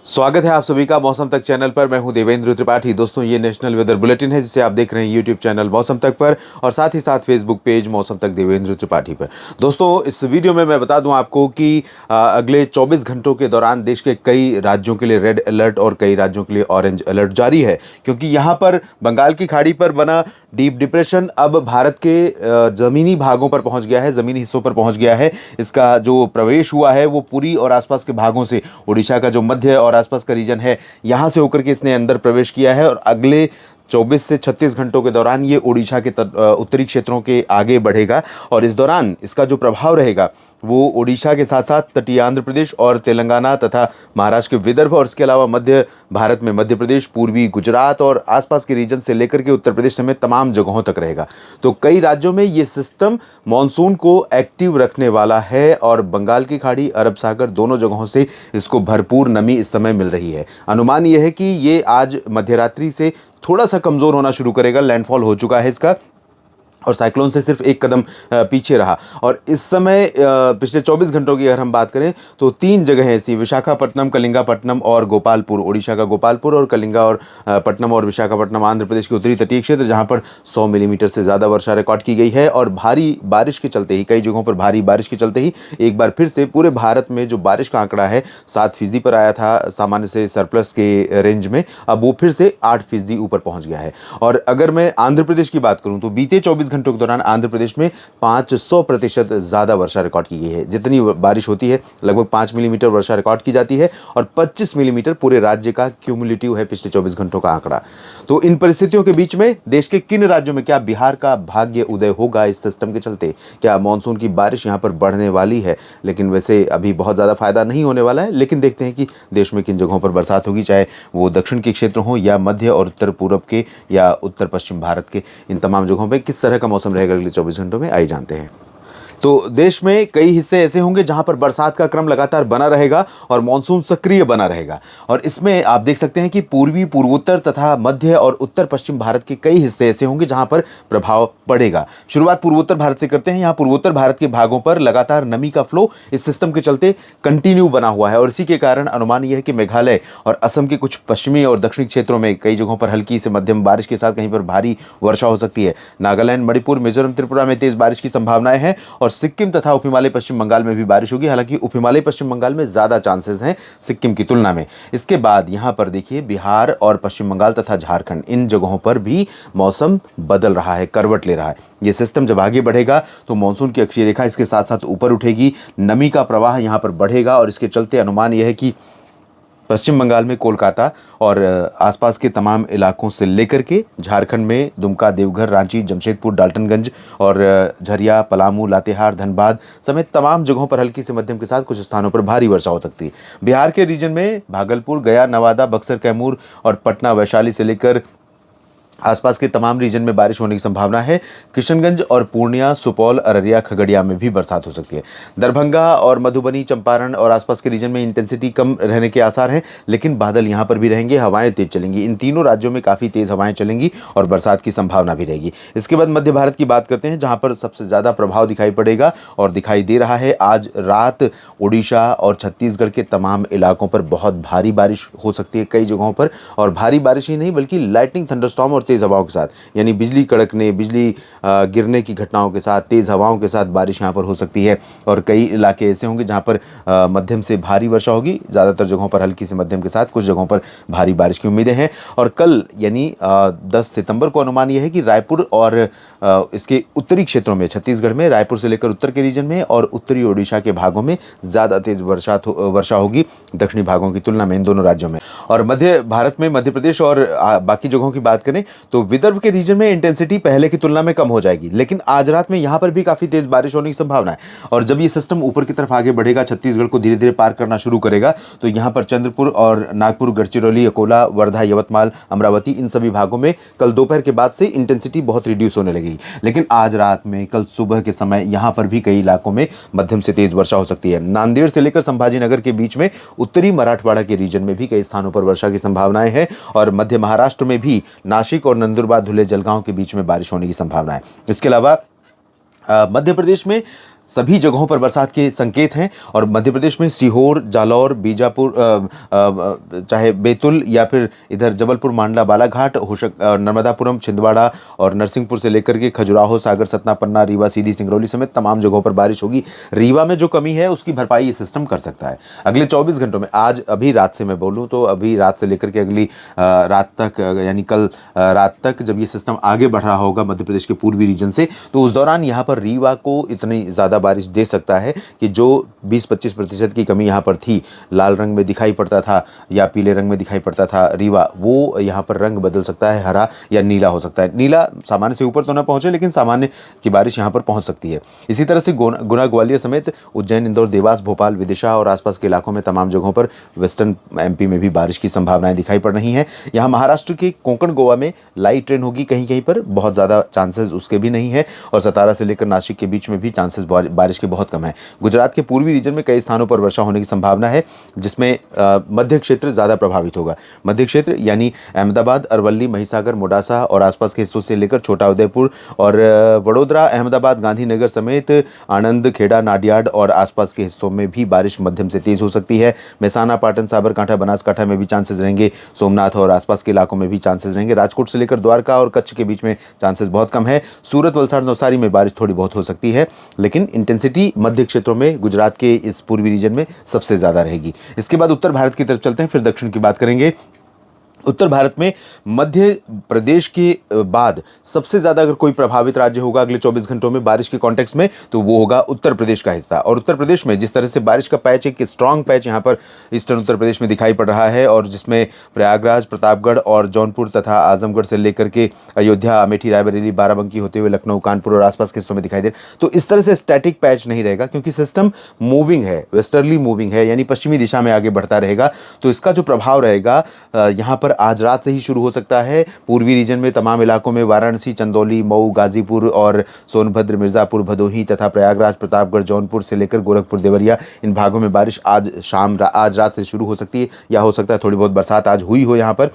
स्वागत है आप सभी का मौसम तक चैनल पर। मैं हूं देवेंद्र त्रिपाठी। दोस्तों, ये नेशनल वेदर बुलेटिन है जिसे आप देख रहे हैं यूट्यूब चैनल मौसम तक पर और साथ ही साथ फेसबुक पेज मौसम तक देवेंद्र त्रिपाठी पर। दोस्तों, इस वीडियो में मैं बता दूं आपको कि अगले 24 घंटों के दौरान देश के कई राज्यों के लिए रेड अलर्ट और कई राज्यों के लिए ऑरेंज अलर्ट जारी है, क्योंकि यहाँ पर बंगाल की खाड़ी पर बना डीप डिप्रेशन अब भारत के ज़मीनी भागों पर पहुंच गया है, ज़मीनी हिस्सों पर पहुंच गया है। इसका जो प्रवेश हुआ है वो पुरी और आसपास के भागों से, उड़ीसा का जो मध्य और आसपास का रीजन है, यहाँ से होकर के इसने अंदर प्रवेश किया है और अगले 24 से 36 घंटों के दौरान ये उड़ीसा के उत्तरी क्षेत्रों के आगे बढ़ेगा और इस दौरान इसका जो प्रभाव रहेगा वो उड़ीसा के साथ साथ तटीय आंध्र प्रदेश और तेलंगाना तथा महाराष्ट्र के विदर्भ और इसके अलावा मध्य भारत में मध्य प्रदेश, पूर्वी गुजरात और आसपास के रीजन से लेकर के उत्तर प्रदेश समेत तमाम जगहों तक रहेगा। तो कई राज्यों में ये सिस्टम मॉनसून को एक्टिव रखने वाला है और बंगाल की खाड़ी, अरब सागर, दोनों जगहों से इसको भरपूर नमी इस समय मिल रही है। अनुमान यह है कि ये आज मध्यरात्रि से थोड़ा सा कमज़ोर होना शुरू करेगा। लैंडफॉल हो चुका है इसका और साइक्लोन से सिर्फ एक कदम पीछे रहा। और इस समय पिछले 24 घंटों की अगर हम बात करें तो 3 जगह ऐसी, विशाखापट्टनम, कलिंगापट्टनम और गोपालपुर, उड़ीसा का गोपालपुर और कलिंगा और पट्टनम और विशाखापट्टनम आंध्र प्रदेश के उत्तरी तटीय क्षेत्र, जहां पर 100 मिलीमीटर से ज़्यादा वर्षा रिकॉर्ड की गई है। और भारी बारिश के चलते ही, कई जगहों पर भारी बारिश के चलते ही एक बार फिर से पूरे भारत में जो बारिश का आंकड़ा है 7% पर आया था सामान्य से सरप्लस के रेंज में, अब वो फिर से 8% ऊपर पहुंच गया है। और अगर मैं आंध्र प्रदेश की बात करूं तो बीते 24 घंटों के दौरान आंध्र प्रदेश में 500% ज़्यादा वर्षा रिकॉर्ड की गई है। जितनी बारिश होती है लगभग 5 मिलीमीटर वर्षा रिकॉर्ड की जाती है और 25 मिलीमीटर पूरे राज्य का क्यूमुलेटिव है पिछले 24 घंटों का आंकड़ा। तो इन परिस्थितियों के बीच में देश के किन राज्यों में क्या बिहार का भाग्य उदय होगा इस सिस्टम के चलते? क्या मानसून की बारिश यहाँ पर बढ़ने वाली है? लेकिन वैसे अभी बहुत ज़्यादा फायदा नहीं होने वाला है, लेकिन देखते हैं कि देश में किन जगहों पर बरसात होगी, चाहे वो दक्षिण के क्षेत्र हों या मध्य और उत्तर पूर्व के या उत्तर पश्चिम भारत के। इन तमाम जगहों पर किस तरह का मौसम रहेगा अगले 24 घंटों में, आइए जानते हैं। तो देश में कई हिस्से ऐसे होंगे जहां पर बरसात का क्रम लगातार बना रहेगा और मानसून सक्रिय बना रहेगा। और इसमें आप देख सकते हैं कि पूर्वी, पूर्वोत्तर तथा मध्य और उत्तर पश्चिम भारत के कई हिस्से ऐसे होंगे जहां पर प्रभाव पड़ेगा। शुरुआत पूर्वोत्तर भारत से करते हैं। यहाँ पूर्वोत्तर भारत के भागों पर लगातार नमी का फ्लो इस सिस्टम के चलते कंटिन्यू बना हुआ है और इसी के कारण अनुमान यह है कि मेघालय और असम के कुछ पश्चिमी और दक्षिणी क्षेत्रों में कई जगहों पर हल्की से मध्यम बारिश के साथ कहीं पर भारी वर्षा हो सकती है। नागालैंड, मणिपुर, मिजोरम, त्रिपुरा में तेज बारिश की संभावनाएं हैं और सिक्किम तथा उप हिमालय पश्चिम बंगाल में भी बारिश होगी। हालांकि उप हिमालय पश्चिम बंगाल में ज्यादा चांसेस हैं सिक्किम की तुलना में। इसके बाद यहां पर देखिए बिहार और पश्चिम बंगाल तथा झारखंड, इन जगहों पर भी मौसम बदल रहा है, करवट ले रहा है। यह सिस्टम जब आगे बढ़ेगा तो मानसून की अक्षीय रेखा इसके साथ साथ ऊपर उठेगी, नमी का प्रवाह यहां पर बढ़ेगा और इसके चलते अनुमान यह है कि पश्चिम बंगाल में कोलकाता और आसपास के तमाम इलाकों से लेकर के झारखंड में दुमका, देवघर, रांची, जमशेदपुर, डाल्टनगंज और झरिया, पलामू, लातेहार, धनबाद समेत तमाम जगहों पर हल्की से मध्यम के साथ कुछ स्थानों पर भारी वर्षा हो सकती है। बिहार के रीजन में भागलपुर, गया, नवादा, बक्सर, कैमूर और पटना, वैशाली से लेकर आसपास के तमाम रीजन में बारिश होने की संभावना है। किशनगंज और पूर्णिया, सुपौल, अररिया, खगड़िया में भी बरसात हो सकती है। दरभंगा और मधुबनी, चंपारण और आसपास के रीजन में इंटेंसिटी कम रहने के आसार हैं, लेकिन बादल यहां पर भी रहेंगे, हवाएं तेज चलेंगी। इन तीनों राज्यों में काफ़ी तेज हवाएं चलेंगी और बरसात की संभावना भी रहेगी। इसके बाद मध्य भारत की बात करते हैं, जहां पर सबसे ज़्यादा प्रभाव दिखाई पड़ेगा और दिखाई दे रहा है। आज रात उड़ीसा और छत्तीसगढ़ के तमाम इलाकों पर बहुत भारी बारिश हो सकती है कई जगहों पर, और भारी बारिश ही नहीं बल्कि लाइटनिंग, थंडरस्टॉर्म और तेज़ हवाओं के साथ, यानी बिजली कड़कने, बिजली गिरने की घटनाओं के साथ, तेज़ हवाओं के साथ बारिश यहाँ पर हो सकती है। और कई इलाके ऐसे होंगे जहाँ पर मध्यम से भारी वर्षा होगी, ज़्यादातर जगहों पर हल्की से मध्यम के साथ, कुछ जगहों पर भारी बारिश की उम्मीदें हैं। और कल यानी 10 सितंबर को अनुमान यह है कि रायपुर और इसके उत्तरी क्षेत्रों में, छत्तीसगढ़ में, रायपुर से लेकर उत्तर के रीजन में और उत्तरी ओडिशा के भागों में ज़्यादा तेज वर्षा होगी दक्षिणी भागों की तुलना में, इन दोनों राज्यों में। और मध्य भारत में मध्य प्रदेश और बाकी जगहों की बात करें तो विदर्भ के रीजन में इंटेंसिटी पहले की तुलना में कम हो जाएगी, लेकिन आज रात में यहां पर भी काफी तेज बारिश होने की संभावना है। और जब ये सिस्टम ऊपर की तरफ आगे बढ़ेगा, छत्तीसगढ़ को धीरे धीरे पार करना शुरू करेगा, तो यहां पर चंद्रपुर और नागपुर, गढ़चिरौली, अकोला, वर्धा, यवतमाल, अमरावती, इन सभी भागों में कल दोपहर के बाद से इंटेंसिटी बहुत रिड्यूस होने लगेगी। लेकिन आज रात में, कल सुबह के समय यहां पर भी कई इलाकों में मध्यम से तेज वर्षा हो सकती है। नांदेड़ से लेकर संभाजीनगर के बीच में, उत्तरी मराठवाड़ा के रीजन में भी कई स्थानों पर वर्षा की संभावनाएं हैं और मध्य महाराष्ट्र में भी नासिक और नंदुरबार, धुले, जलगांव के बीच में बारिश होने की संभावना है। इसके अलावा मध्य प्रदेश में सभी जगहों पर बरसात के संकेत हैं और मध्य प्रदेश में सीहोर, जालौर, बीजापुर, चाहे बैतूल या फिर इधर जबलपुर, मांडला, बालाघाट, नर्मदापुरम, छिंदवाड़ा और नरसिंहपुर से लेकर के खजुराहो, सागर, सतना, पन्ना, रीवा, सीधी, सिंगरौली समेत तमाम जगहों पर बारिश होगी। रीवा में जो कमी है उसकी भरपाई ये सिस्टम कर सकता है। अगले 24 घंटों में, आज अभी रात से मैं बोलूँ तो अभी रात से लेकर के अगली रात तक, यानी कल रात तक जब ये सिस्टम आगे बढ़ रहा होगा मध्य प्रदेश के पूर्वी रीजन से, तो उस दौरान यहाँ पर रीवा को इतनी ज़्यादा बारिश दे सकता है कि जो 20-25% की कमी यहाँ पर थी, लाल रंग में दिखाई पड़ता था या पीले रंग में दिखाई पड़ता था रीवा, वो यहाँ पर रंग बदल सकता है, हरा या नीला हो सकता है। नीला सामान्य से ऊपर तो ना पहुँचे, लेकिन सामान्य की बारिश यहाँ पर पहुँच सकती है। इसी तरह से गुना, ग्वालियर समेत उज्जैन, इंदौर, देवास, भोपाल, विदिशा और आसपास के इलाकों में तमाम जगहों पर वेस्टर्न एमपी में भी बारिश की संभावनाएं दिखाई पड़ रही हैं। यहाँ महाराष्ट्र के कोंकण, गोवा में लाइट रेन होगी, कहीं कहीं पर बहुत ज़्यादा चांसेस उसके भी नहीं है, और सतारा से लेकर नासिक के बीच में भी चांसेस बारिश के बहुत कम है। गुजरात के पूर्वी रीजन में कई स्थानों पर वर्षा होने की संभावना है, जिसमें मध्य क्षेत्र ज़्यादा प्रभावित होगा। मध्य क्षेत्र यानी अहमदाबाद, अरवली, महिसागर, मोडासा और आसपास के हिस्सों से लेकर छोटा उदयपुर और वडोदरा, अहमदाबाद, गांधीनगर समेत आणंद, खेड़ा, नाडियाड और आसपास के हिस्सों में भी बारिश मध्यम से तेज हो सकती है। मेहसाना, पाटन, साबरकांठा, बनासकांठा में भी चांसेस रहेंगे। सोमनाथ और आसपास के इलाकों में भी चांसेस रहेंगे। राजकोट से लेकर द्वारका और कच्छ के बीच में चांसेस बहुत कम है। सूरत, वलसाड़, नवसारी में बारिश थोड़ी बहुत हो सकती है, लेकिन इंटेंसिटी मध्य क्षेत्रों में, गुजरात के इस पूर्वी रीजन में सबसे ज़्यादा रहेगी। इसके बाद उत्तर भारत की तरफ चलते हैं, फिर दक्षिण की बात करेंगे। उत्तर भारत में मध्य प्रदेश के बाद सबसे ज़्यादा अगर कोई प्रभावित राज्य होगा अगले 24 घंटों में बारिश के कॉन्टेक्स्ट में, तो वो होगा उत्तर प्रदेश का हिस्सा। और उत्तर प्रदेश में जिस तरह से बारिश का पैच, एक स्ट्रांग पैच यहाँ पर ईस्टर्न उत्तर प्रदेश में दिखाई पड़ रहा है, और जिसमें प्रयागराज, प्रतापगढ़ और जौनपुर तथा आजमगढ़ से लेकर के अयोध्या, अमेठी, रायबरेली, बाराबंकी होते हुए लखनऊ, कानपुर और आसपास के हिस्सों में दिखाई दे। तो इस तरह से स्टैटिक पैच नहीं रहेगा, क्योंकि सिस्टम मूविंग है, वेस्टर्ली मूविंग है, यानी पश्चिमी दिशा में आगे बढ़ता रहेगा। तो इसका जो प्रभाव रहेगा यहाँ पर आज रात से ही शुरू हो सकता है। पूर्वी रीजन में तमाम इलाकों में वाराणसी, चंदौली, मऊ, गाजीपुर और सोनभद्र, मिर्जापुर, भदोही तथा प्रयागराज, प्रतापगढ़, जौनपुर से लेकर गोरखपुर, देवरिया, इन भागों में बारिश आज रात से शुरू हो सकती है, या हो सकता है थोड़ी बहुत बरसात आज हुई हो यहाँ पर।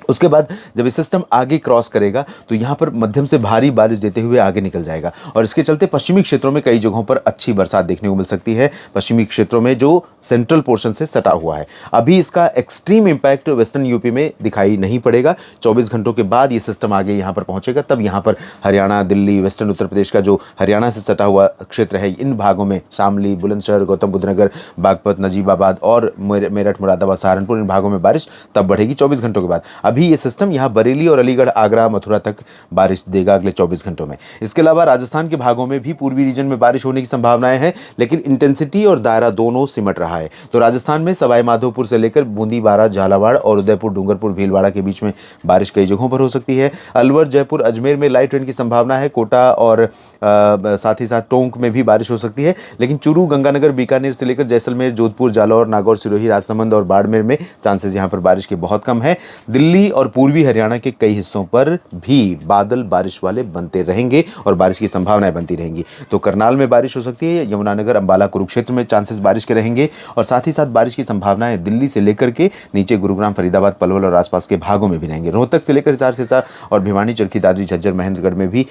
उसके बाद जब ये सिस्टम आगे क्रॉस करेगा तो यहाँ पर मध्यम से भारी बारिश देते हुए आगे निकल जाएगा, और इसके चलते पश्चिमी क्षेत्रों में कई जगहों पर अच्छी बरसात देखने को मिल सकती है। पश्चिमी क्षेत्रों में जो सेंट्रल पोर्शन से सटा हुआ है, अभी इसका एक्सट्रीम इम्पैक्ट वेस्टर्न यूपी में दिखाई नहीं पड़ेगा। 24 घंटों के बाद ये सिस्टम आगे यहाँ पर पहुँचेगा, तब यहाँ पर हरियाणा, दिल्ली, वेस्टर्न उत्तर प्रदेश का जो हरियाणा से सटा हुआ क्षेत्र है, इन भागों में शामली, बुलंदशहर, गौतम बुद्ध नगर, बागपत, नजीबाबाद और मेरठ, मुरादाबाद, सहारनपुर, इन भागों में बारिश तब बढ़ेगी 24 घंटों के बाद। अभी ये सिस्टम यहाँ बरेली और अलीगढ़, आगरा, मथुरा तक बारिश देगा अगले 24 घंटों में। इसके अलावा राजस्थान के भागों में भी पूर्वी रीजन में बारिश होने की संभावनाएं हैं, लेकिन इंटेंसिटी और दायरा दोनों सिमट रहा है। तो राजस्थान में सवाई माधोपुर से लेकर बूंदी, बारां, झालावाड़ और उदयपुर, डूंगरपुर, भीलवाड़ा के बीच में बारिश कई जगहों पर हो सकती है। अलवर, जयपुर, अजमेर में लाइट रेन की संभावना है। कोटा और साथ ही साथ टोंक में भी बारिश हो सकती है, लेकिन चूरू, गंगानगर, बीकानेर से लेकर जैसलमेर, जोधपुर, जालौर, नागौर, सिरोही, राजसमंद और बाड़मेर में चांसेस यहाँ पर बारिश के बहुत कम है। दिल्ली और पूर्वी हरियाणा के कई हिस्सों पर भी बादल बारिश वाले बनते रहेंगे और बारिश की संभावनाएं बनती रहेंगी। तो करनाल में बारिश हो सकती है, यमुनानगर, अंबाला, कुरुक्षेत्र में चांसेस बारिश के रहेंगे, और साथ ही साथ बारिश की संभावनाएं दिल्ली से लेकर के नीचे गुरुग्राम, फरीदाबाद, पलवल और आसपास के भागों में भी रहेंगे। रोहतक से लेकर हिसार, सिरसा और भिवानी, चरखी दादरी, झज्जर, महेंद्रगढ़ में भी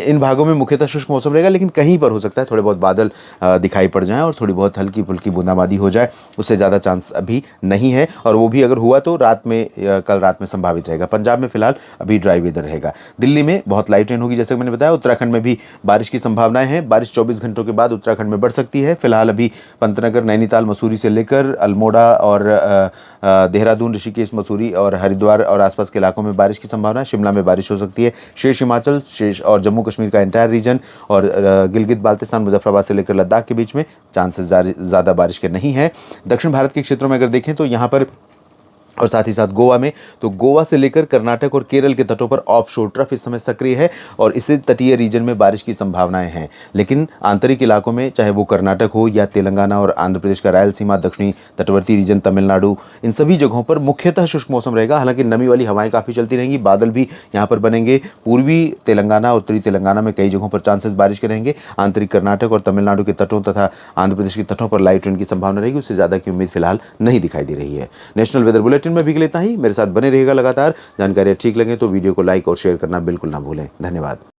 इन भागों में मुख्यतः शुष्क मौसम रहेगा, लेकिन कहीं पर हो सकता है थोड़े बहुत बादल दिखाई पड़ जाएं और थोड़ी बहुत हल्की फुल्की बूंदाबांदी हो जाए। उससे ज़्यादा चांस अभी नहीं है, और वो भी अगर हुआ तो कल रात में संभावित रहेगा। पंजाब में फिलहाल अभी ड्राई वेदर रहेगा। दिल्ली में बहुत लाइट रेन होगी, जैसे मैंने बताया। उत्तराखंड में भी बारिश की संभावनाएं हैं। बारिश 24 घंटों के बाद उत्तराखंड में बढ़ सकती है। फिलहाल अभी पंतनगर, नैनीताल, मसूरी से लेकर अल्मोड़ा और देहरादून, ऋषिकेश, मसूरी और हरिद्वार और आसपास के इलाकों में बारिश की संभावना है। शिमला में बारिश हो सकती है। शेष हिमाचल, शेष और जम्मू कश्मीर का एंटायर रीजन और गिलगित बाल्टिस्तान, मुजफ्फराबाद से लेकर लद्दाख के बीच में चांसेस ज़्यादा बारिश के नहीं है। दक्षिण भारत के क्षेत्रों में अगर देखें तो यहाँ पर, और साथ ही साथ गोवा में, तो गोवा से लेकर कर्नाटक और केरल के तटों पर ऑफशोर ट्रफ इस समय सक्रिय है, और इससे तटीय रीजन में बारिश की संभावनाएं हैं। लेकिन आंतरिक इलाकों में, चाहे वो कर्नाटक हो या तेलंगाना और आंध्र प्रदेश का रायलसीमा, दक्षिणी तटवर्ती रीजन, तमिलनाडु, इन सभी जगहों पर मुख्यतः शुष्क मौसम रहेगा। हालांकि नमी वाली हवाएं काफ़ी चलती रहेंगी, बादल भी यहाँ पर बनेंगे। पूर्वी तेलंगाना और उत्तरी तेलंगाना में कई जगहों पर चांसेस बारिश के रहेंगे। आंतरिक कर्नाटक और तमिलनाडु के तटों तथा आंध्र प्रदेश के तटों पर लाइट रेन की संभावना रहेगी। उससे ज़्यादा की उम्मीद फिलहाल नहीं दिखाई दे रही है। नेशनल वेदर बुलेटिन में भी लेता ही मेरे साथ बने रहेगा लगातार। जानकारी ठीक लगे तो वीडियो को लाइक और शेयर करना बिल्कुल ना भूलें। धन्यवाद।